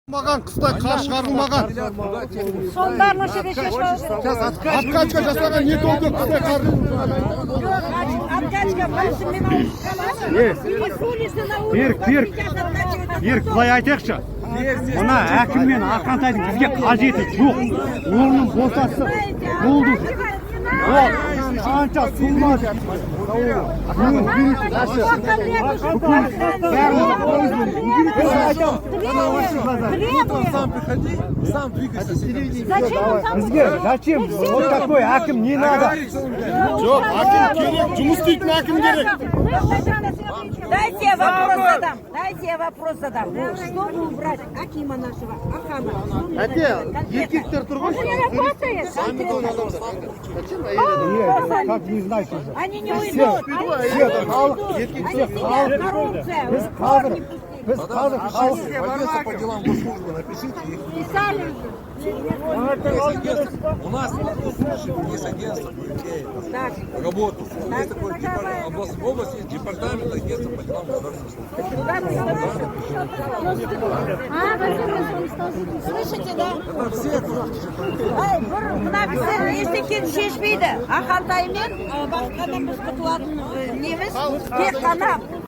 Маған қыстай қар шығарылмаған. Соның бәрін осы Откачка жасаған не толды қыстай қар? Берік, былай айтайықшы. Мына әкім мен Ақантайдың бізге қажеті жоқ. Орнын босатса болды. Ол қанша сумады. Сам приходи, сам двигайся. Бізге зачем? Вот такой әкім не надо? Жоқ, әкім керек, жұмыс істейтін әкім керек. Дайте я вопрос задам. Чтобы убрать Акима нашего, Ахана? Еркектер тұр ғой. Он не работает. Как не знаешь уже? Они не уйдут. Biz kaldık. Пойдется по делам госслужбы, напишите их. Писали. У нас есть агентство по людей, работу. Есть такой область, есть департамент агентства по делам государственной службы. Слышите, да? Мына кісі ештеңені шешпейді. Ақантай мен басқа да біз құтылатын неміз тек қана